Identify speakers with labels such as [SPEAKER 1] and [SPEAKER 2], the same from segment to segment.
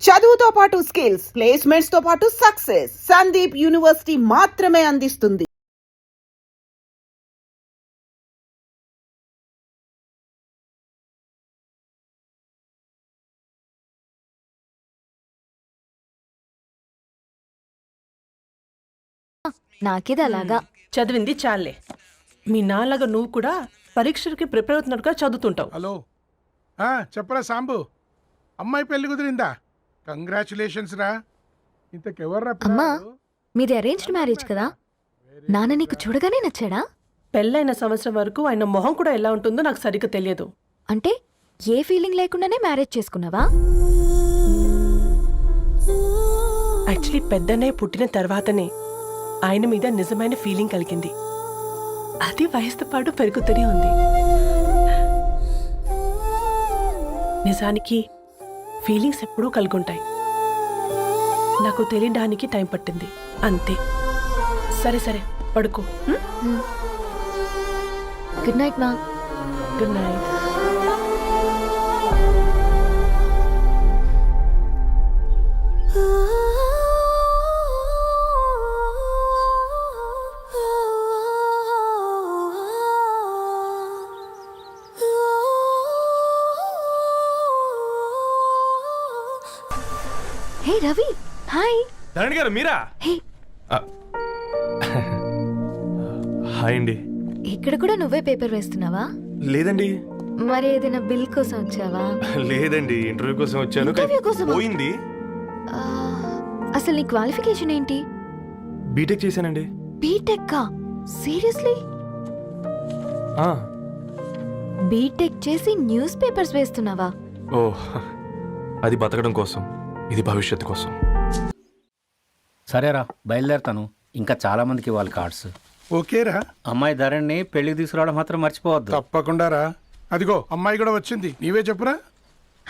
[SPEAKER 1] చదువుతో పాటు skills, placements తో పాటు సక్సెస్ సందీప్ యూనివర్సిటీ మాత్రమే అందిస్తుంది.
[SPEAKER 2] నాకిది అలాగా
[SPEAKER 3] చదివింది చాలే. మీ నాన్నగా నువ్వు కూడా పరీక్షలకి ప్రిపేర్ అవుతున్నట్టుగా చదువుతుంటావు.
[SPEAKER 4] హలో చెప్పరా సాంబు, అమ్మాయి పెళ్లి కుదిరిందా? కంగ్రాచులేషన్స్ రా. ఇంతకెవర్రా
[SPEAKER 2] అమ్మా,
[SPEAKER 4] పిల్లాడు?
[SPEAKER 2] మీది అరేంజ్డ్ మ్యారేజ్ కదా? నాన్న నీకు చూడగానే నచ్చాడా?
[SPEAKER 3] పెళ్ళైన సంవత్సరం వరకు ఆయన మొహం కూడా ఎలా ఉంటుందో నాకు సరిగ్గా తెలియదు.
[SPEAKER 2] అంటే ఏ ఫీలింగ్ లేకుండానే మ్యారేజ్ చేసుకున్నావా?
[SPEAKER 3] యాక్చువల్లీ పెద్దనే పుట్టిన తర్వాతనే ఆయన మీద నిజమైన ఫీలింగ్ కలిగింది. అది వయసుతో పాటు పెరుగుతూనే ఉంది. నిజానికి ఫీలింగ్స్ ఎప్పుడూ కలుగుంటాయి. నాకు తెలియడానికి టైం పట్టింది అంతే. సరే సరే పడుకో.
[SPEAKER 2] గుడ్ నైట్ మా.
[SPEAKER 3] Good night.
[SPEAKER 2] Hey Ravi, hi.
[SPEAKER 5] Dharani garu మీరా?
[SPEAKER 2] హే,
[SPEAKER 5] హాయ్ అండి.
[SPEAKER 2] ఇక్కడ కూడా నువ్వే పేపర్ వేస్తున్నావా?
[SPEAKER 5] లేదండి.
[SPEAKER 2] మరి ఏదైనా బిల్ కోసం వచ్చావా?
[SPEAKER 5] లేదండి, ఇంటర్వ్యూ కోసం వచ్చాను.
[SPEAKER 2] ఇంటర్వ్యూ కోసమా?
[SPEAKER 5] పోయింది.
[SPEAKER 2] ఆ, అసలు నీ క్వాలిఫికేషన్ ఏంటి?
[SPEAKER 5] బీటెక్ చేశానండి.
[SPEAKER 2] బీటెక్? సీరియస్లీ?
[SPEAKER 5] ఆ,
[SPEAKER 2] బీటెక్ చేసి న్యూస్ పేపర్స్ వేస్తున్నావా?
[SPEAKER 5] ఓ, అది బతకడం కోసం, ఇది భవిష్యత్తు కోసం.
[SPEAKER 6] సరేరా, బయలుదేరుతాను. ఇంకా చాలా మందికి ఇవ్వాలి కార్డ్స్.
[SPEAKER 4] ఓకేరా,
[SPEAKER 6] అమ్మాయి ధరణి పెళ్లికి తీసుకురావడం మాత్రం మర్చిపోవద్దు.
[SPEAKER 4] తప్పకుండా రా. అదిగో అమ్మాయి కూడా వచ్చింది, నీవే చెప్పురా.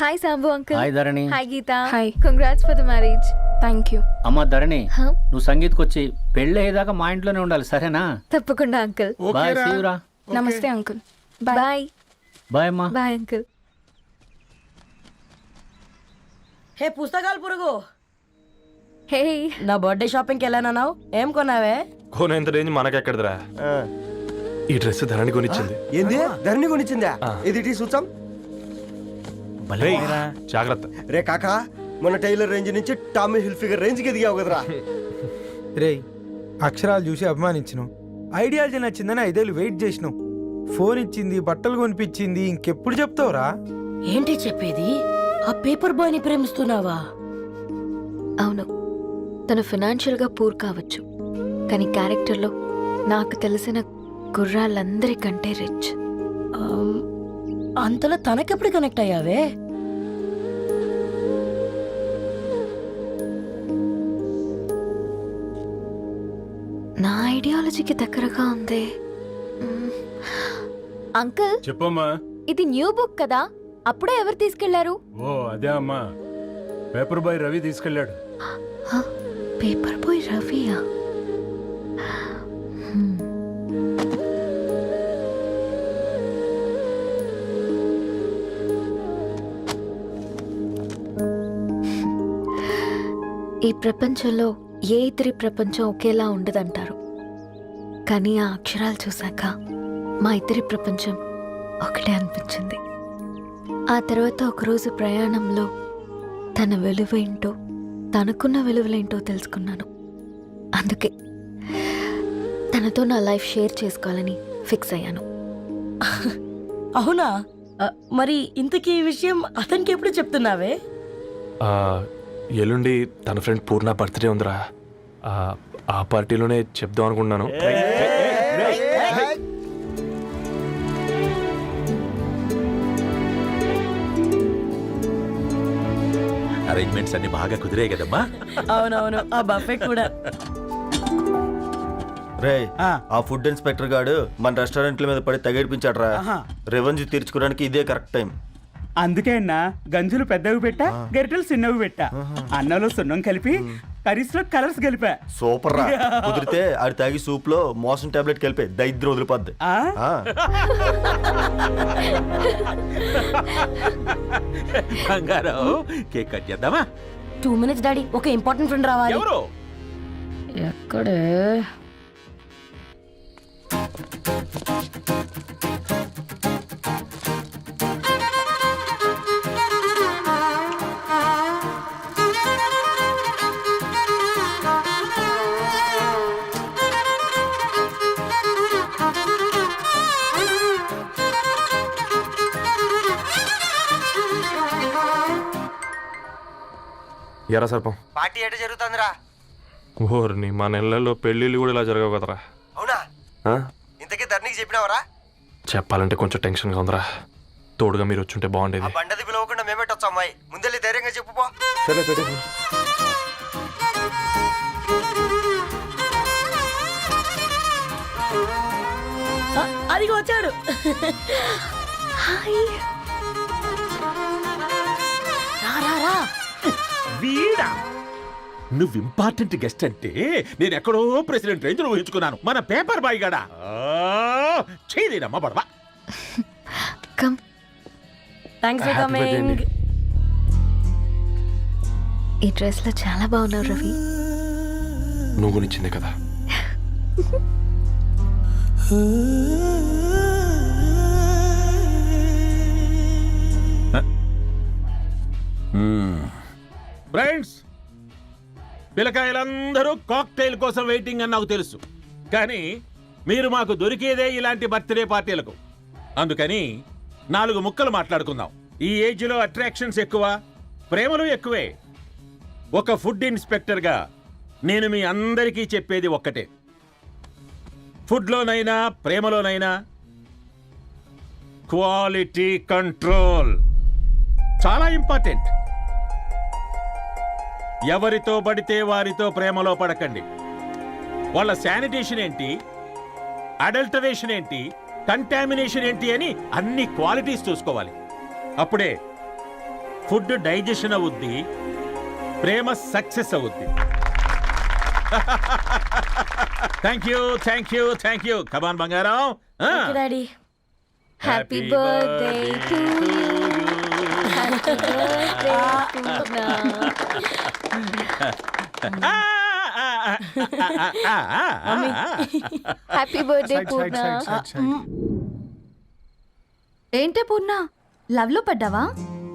[SPEAKER 2] Hi Sambu uncle.
[SPEAKER 6] Hi Dharani.
[SPEAKER 2] Hi Geetha.
[SPEAKER 7] Hi.
[SPEAKER 2] Congrats for the marriage.
[SPEAKER 7] Thank you.
[SPEAKER 6] అమ్మ ధరణి,
[SPEAKER 2] హ?
[SPEAKER 6] నువ్వు సంగీత్కి వచ్చి పెళ్లి అయ్యేదాకా మా ఇంట్లోనే ఉండాలి, సరేనా?
[SPEAKER 2] తప్పకుండా అంకుల్.
[SPEAKER 6] బాయ్,
[SPEAKER 4] ఓకేరా.
[SPEAKER 6] see you రా.
[SPEAKER 4] Okay.
[SPEAKER 7] Namaste uncle.
[SPEAKER 2] Bye.
[SPEAKER 6] Bye అమ్మా.
[SPEAKER 2] Bye uncle.
[SPEAKER 8] హే పుస్తకాలు పురుగు,
[SPEAKER 2] హే,
[SPEAKER 8] నా బర్త్డే షాపింగ్కి వెళ్ళానన్నావు, ఏం కొన్నావే?
[SPEAKER 5] కోనేంత రేంజ్ మనకెక్కడదిరా. ఈ డ్రెస్ ధరణి కొనిచ్చింది.
[SPEAKER 9] ఏంది ధరణి కొనిచ్చిందా? ఇది టీ చూసాం.
[SPEAKER 5] రేయ్, జాగ్రత్త.
[SPEAKER 9] రే కాకా, మన టైలర్ రేంజ్ నుంచి టామీ హిల్ఫిగర్ రేంజ్ కి ఎదిగావు కదరా.
[SPEAKER 10] రేయ్, అక్షరాలు చూసి అభిమానించినావు, ఐడియాలజీ నచ్చిందని 5 ఏళ్ళు వెయిట్ చేసినావు, ఫోన్ ఇచ్చింది, బట్టలు కొనిపించింది, ఇంకెప్పుడు చెప్తావురా?
[SPEAKER 8] ఏంటి చెప్పేది? ఆ పేపర్ బాయ్ ని ప్రేమిస్తున్నావా?
[SPEAKER 2] అవును, తను ఫినాన్షియల్గా పూర్ కావచ్చు, కానీ క్యారెక్టర్లో నాకు తెలిసిన గుర్రాలందరికంటే రిచ్.
[SPEAKER 8] అంతలో తనకెప్పుడు కనెక్ట్ అయ్యావే?
[SPEAKER 2] నా ఐడియాలజీకి దగ్గరగా ఉంది. అంకుల్,
[SPEAKER 11] చెప్పమ్మా.
[SPEAKER 2] ఇది న్యూ బుక్ కదా, అప్పుడే ఎవరు తీసుకెళ్లారు?
[SPEAKER 11] ఓ అదే అమ్మా, పేపర్ బాయ్ రవి తీసుకెళ్ళాడు.
[SPEAKER 2] పేపర్ బాయ్ రవియా? ఈ ప్రపంచంలో ఏ ఇతరి ప్రపంచం ఒకేలా ఉండదంటారు, కానీ ఆ అక్షరాలు చూశాక మా ఇతరి ప్రపంచం ఒకటే అనిపించింది. ఆ తర్వాత ఒకరోజు ప్రయాణంలో తన విలువేంటో, తనకున్న విలువలేంటో తెలుసుకున్నాను. అందుకే తనతో నా లైఫ్ షేర్ చేసుకోవాలని ఫిక్స్ అయ్యాను.
[SPEAKER 8] అవునా? మరి ఇంతకీ ఈ విషయం అతనికి ఎప్పుడు చెప్తున్నావే?
[SPEAKER 5] ఎల్లుండి తన ఫ్రెండ్ పూర్ణ బర్త్డే ఉందిరా. ఆ పార్టీలోనే చెప్దాం అనుకున్నాను.
[SPEAKER 12] అరేంజ్మెంట్స్ అన్ని బాగా కుదిరే కదమ్మా.
[SPEAKER 8] అవునవును, ఆ బఫే కూడా.
[SPEAKER 9] రే, ఆ ఫుడ్ ఇన్స్పెక్టర్ గాడు మన రెస్టారెంట్ల మీద పడి తగేడిపించాడు రా. రెవెన్యూ తీర్చుకోవడానికి ఇదే కరెక్ట్ టైం.
[SPEAKER 13] అందుకే అన్న గంజులు పెద్దవి పెట్టా, గరిటెలు చిన్నవి పెట్టా, అన్నంలో సున్నం కలిపి కర్రీస్ లో కలర్స్ కలిపా.
[SPEAKER 9] సూపర్ రా. కుదిరితే ఆడి తాగి సూప్ లో మోషన్ టాబ్లెట్ కలిపే దైద్యం వదిలిపోద్ది.
[SPEAKER 12] బంగారం, కేక్ కట్ చేద్దామా?
[SPEAKER 8] 2 minutes డాడీ, ఒక ఇంపార్టెంట్ ఫ్రెండ్ రావాలి.
[SPEAKER 12] ఎవరు?
[SPEAKER 8] ఎక్కడే?
[SPEAKER 5] ఎరా సర్పం
[SPEAKER 9] పార్టీ ఎట జరుగుతుందిరా?
[SPEAKER 5] ఓర్ని మా నెలల్లో పెళ్ళిళ్ళు కూడా ఇలా జరగవు కదరా.
[SPEAKER 9] అవునా?
[SPEAKER 5] ఆ?
[SPEAKER 9] ఇంతకీ ధరణికి చెప్పినావరా?
[SPEAKER 5] చెప్పాలంటే కొంచెం టెన్షన్గా ఉందిరా. తోడుగా మీరు వచ్చుంటే బాగుండేది.
[SPEAKER 9] బండది పిలవకుండా మేమేటొచ్చు అమ్మాయి, ముందెళ్ళి ధైర్యంగా చెప్పుపో.
[SPEAKER 5] సరే పెట్టేసి.
[SPEAKER 8] అదిగో వచ్చాడు.
[SPEAKER 2] హాయ్.
[SPEAKER 8] రా రా రా.
[SPEAKER 12] వీడా? నువ్వు ఇంపార్టెంట్ గెస్ట్ అంటే నేను ఎక్కడో ప్రెసిడెంట్ రేంజ్ ఊహించుకున్నాను. మన పేపర్ బాయ్ గడా చేయలేనమ్మా బడవా.
[SPEAKER 2] Come.
[SPEAKER 8] Thanks for
[SPEAKER 5] Happy birthday
[SPEAKER 8] coming.
[SPEAKER 5] అండి.
[SPEAKER 2] ఈ డ్రెస్ లో చాలా బాగున్నావు రవి.
[SPEAKER 5] నువ్వు గురించిందే కదా.
[SPEAKER 12] ఫ్రెండ్స్, పిల్లకాయలందరూ కాక్టైల్ కోసం వెయిటింగ్ అని నాకు తెలుసు. కానీ మీరు మాకు దొరికేదే ఇలాంటి బర్త్డే పార్టీలకు. అందుకని 4 ముక్కలు మాట్లాడుకుందాం. ఈ ఏజ్లో అట్రాక్షన్స్ ఎక్కువ, ప్రేమలు ఎక్కువే. ఒక ఫుడ్ ఇన్స్పెక్టర్గా నేను మీ అందరికీ చెప్పేది ఒక్కటే. ఫుడ్లోనైనా ప్రేమలోనైనా క్వాలిటీ కంట్రోల్ చాలా ఇంపార్టెంట్. ఎవరితో పడితే వారితో ప్రేమలో పడకండి. వాళ్ళ శానిటేషన్ ఏంటి, అడల్టరేషన్ ఏంటి, కంటామినేషన్ ఏంటి అని అన్ని క్వాలిటీస్ చూసుకోవాలి. అప్పుడే ఫుడ్ డైజెషన్ అవుద్ది, ప్రేమ సక్సెస్ అవుద్ది. Thank you thank you thank you. Come on బంగారం.
[SPEAKER 8] Okay daddy.
[SPEAKER 2] Happy birthday to happy birthday Purna. ఏంటే పూర్ణ, లవ్ లో పడ్డావా?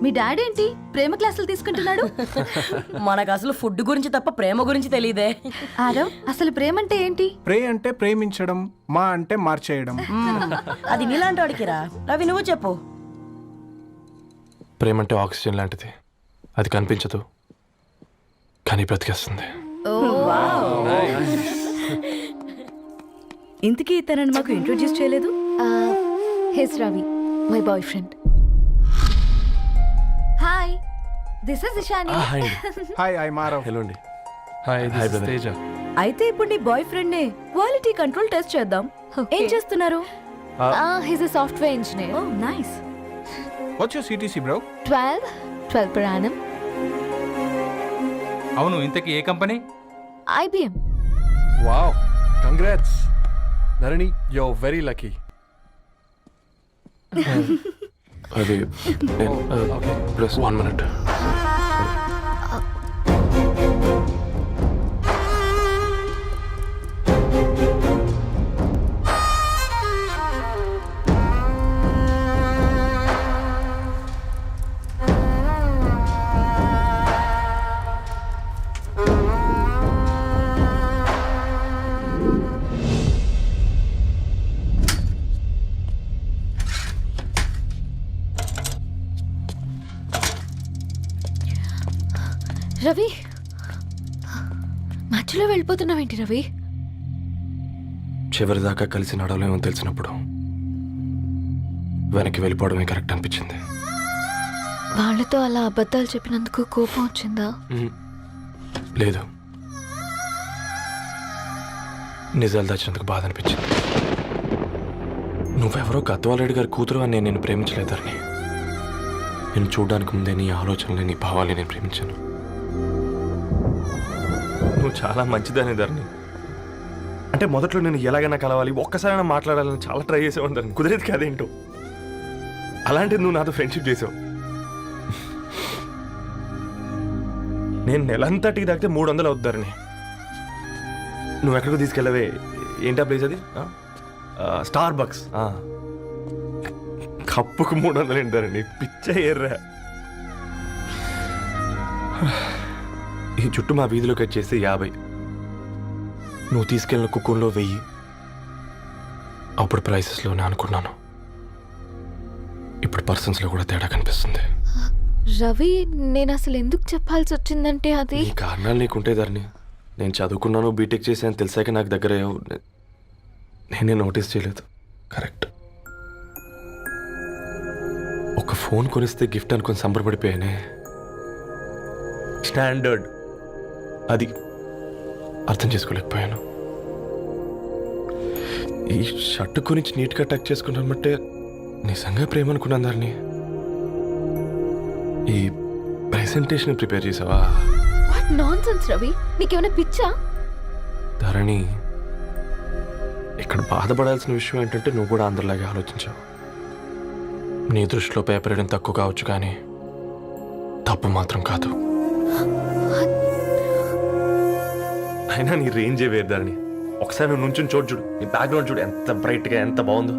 [SPEAKER 2] మీ డాడీ ఏంటి ప్రేమ క్లాసులు తీసుకుంటున్నాడు?
[SPEAKER 8] మనకు అసలు ఫుడ్ గురించి తప్ప ప్రేమ గురించి తెలియదే.
[SPEAKER 2] ఆరవ్, అసలు ప్రేమ అంటే ఏంటి?
[SPEAKER 4] ప్రే అంటే ప్రేమించడం, మా అంటే మార్చేయడం.
[SPEAKER 8] అది నీలాంటి వాడికిరా. రవి నువ్వు చెప్పు.
[SPEAKER 5] ప్రేమ అంటే ఆక్సిజన్ లాంటిది. అది కనిపించదు కానీ బ్రతికేస్తుంది.
[SPEAKER 8] ఇంతకీ తనని మాకు ఇంట్రొడ్యూస్ చేయలేదు.
[SPEAKER 2] He's Ravi, my boy friend. Hi, this is Ishani.
[SPEAKER 5] Hi
[SPEAKER 4] hi, I Marav.
[SPEAKER 5] Hello అండి. Hi hi Teja.
[SPEAKER 8] అయితే ఇప్పుడు నీ బాయ్ ఫ్రెండ్ నే క్వాలిటీ కంట్రోల్ టెస్ట్ చేద్దాం. ఏం చేస్తున్నారు?
[SPEAKER 2] He's a software engineer.
[SPEAKER 8] Oh nice.
[SPEAKER 4] What's your CTC bro?
[SPEAKER 2] 12 per annum.
[SPEAKER 10] అవును, ఇంతకీ ఏ కంపెనీ?
[SPEAKER 2] IBM.
[SPEAKER 5] Wow, congrats Dharani, you are very lucky. అది ప్లస్ 1 minute.
[SPEAKER 2] రవి, మధ్యలో వెళ్ళిపోతున్నావేంటి రవి?
[SPEAKER 5] చివరిదాకా కలిసి నడవలేమో తెలిసినప్పుడు వెనక్కి వెళ్ళిపోవడమే కరెక్ట్ అనిపించింది.
[SPEAKER 2] వాళ్ళతో అలా అబద్ధాలు చెప్పినందుకు కోపం వచ్చిందా?
[SPEAKER 5] లేదు, నిజాలు దాచినందుకు బాధ అనిపించింది. నువ్వెవరో గద్వాలరెడ్డి గారి కూతురు అని నేను ప్రేమించలేదని. నేను చూడడానికి ముందే నీ ఆలోచనలు, నీ భావాలని నేను ప్రేమించాను. నువ్వు చాలా మంచిదనే ధరణి. అంటే మొదట్లో నేను ఎలాగైనా కలవాలి, ఒక్కసారైనా మాట్లాడాలని చాలా ట్రై చేసేవాడిని ధరణి. కుదిరేది కాదేంటో. అలాంటిది నువ్వు నాతో ఫ్రెండ్షిప్ చేసావు. నేను నెలంతటికి తాగితే 300 అవుతారని. నువ్వు ఎక్కడికో తీసుకెళ్ళవే, ఏంటా ప్లేస్ అది? Star bucks. కప్పుకు 300 ఏంటారండి, పిచ్చ ఎర్రా. ఈ చుట్టూ మా వీధిలోకి వచ్చేసి 50. నువ్వు తీసుకెళ్ళిన కుక్కర్లో 1000. అప్పుడు ప్రైసెస్లోనే అనుకున్నాను, ఇప్పుడు పర్సన్స్లో కూడా తేడా కనిపిస్తుంది.
[SPEAKER 8] రవి, నేను అసలు ఎందుకు చెప్పాల్సి వచ్చిందంటే అది
[SPEAKER 5] ఈ కారణాలు నీకుంటే ధరణి. నేను చదువుకున్నాను, బీటెక్ చేశాను తెలిసాక నాకు దగ్గర నేనే నోటీస్ చేయలేదు. కరెక్ట్. ఒక ఫోన్ కొనిస్తే గిఫ్ట్ అనుకొని సంబరపడిపోయానే. స్టాండర్డ్ అది అర్థం చేసుకోలేకపోయాను. ఈ షర్ట్ గురించి నీట్గా టచ్ చేసుకున్నామంటే నిజంగా ప్రేమ అనుకున్నాను దాన్ని. ఈ ప్రెజెంటేషన్ ప్రిపేర్ చేసావా?
[SPEAKER 8] వాట్ నాన్సెన్స్ రవి, నీకేమైనా పిచ్చా?
[SPEAKER 5] ధరణి, ఇక్కడ బాధపడాల్సిన విషయం ఏంటంటే నువ్వు కూడా అందరిలాగే ఆలోచించావు. నీ దృష్టిలో పేపర్ వేయడం తక్కువ కావచ్చు, కానీ తప్పు మాత్రం కాదు. అయినా నీ రేంజే వేరు ధరణి. ఒకసారి నువ్వు నుంచుని చూడు, నీ బ్యాక్గ్రౌండ్ చూడు ఎంత బ్రైట్గా, ఎంత బాగుందో.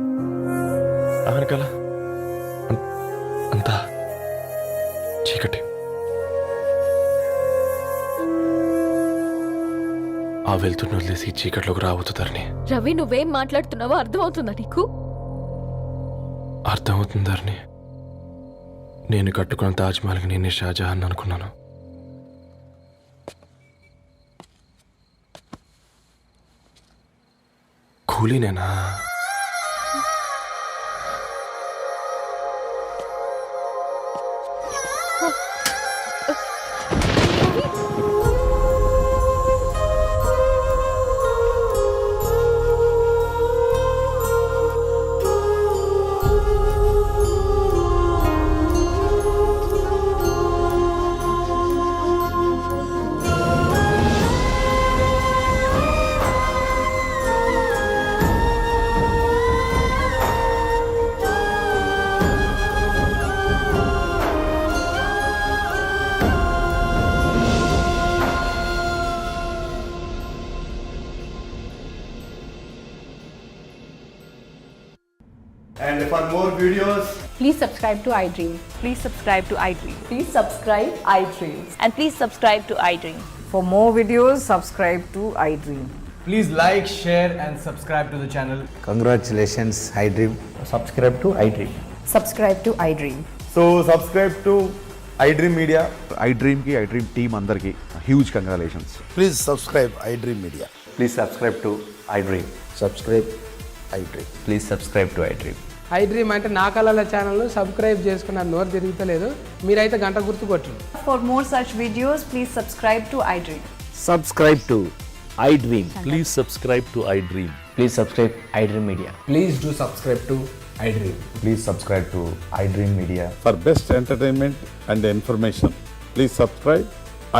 [SPEAKER 5] వెనకాల అంతా చీకటి. ఆ వెళ్తున్న వదిలేసి ఈ చీకట్లోకి రావుతుందని.
[SPEAKER 8] రవి, నువ్వేం మాట్లాడుతున్నావో అర్థమవుతుందా నీకు?
[SPEAKER 5] అర్థమవుతుందని. నేను కట్టుకున్న తాజ్మహల్కి నేనే షాజహాన్ అనుకున్నాను. కూలీనేనా?
[SPEAKER 9] And for more videos,
[SPEAKER 8] Please subscribe to iDream. Please subscribe to iDream. Please subscribe iDream. And please subscribe to iDream.
[SPEAKER 1] For more videos, subscribe to iDream.
[SPEAKER 6] Please like, share and subscribe to the channel.
[SPEAKER 10] Congratulations iDream.
[SPEAKER 9] subscribe to iDream.
[SPEAKER 1] Subscribe to iDream.
[SPEAKER 9] So subscribe to iDream Media.
[SPEAKER 11] iDream కి iDream team అందరికి huge congratulations.
[SPEAKER 4] Please subscribe iDream media.
[SPEAKER 9] Please subscribe to iDream.
[SPEAKER 4] Subscribe iDream.
[SPEAKER 9] Please subscribe to iDream.
[SPEAKER 13] iDream అంటే నా కళల channel subscribe చేసుకున్న నోరు తిరుగుతలేదు, మీరైతే గంట గుర్తు కొట్టండి.
[SPEAKER 1] For more such videos, please subscribe to iDream.
[SPEAKER 6] Subscribe to iDream.
[SPEAKER 11] Please subscribe to iDream.
[SPEAKER 6] Please subscribe iDream Media.
[SPEAKER 13] Please do subscribe to iDream.
[SPEAKER 9] Please subscribe to iDream Media.
[SPEAKER 11] For best entertainment and information please subscribe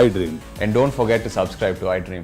[SPEAKER 11] iDream.
[SPEAKER 9] And don't forget to subscribe to iDream.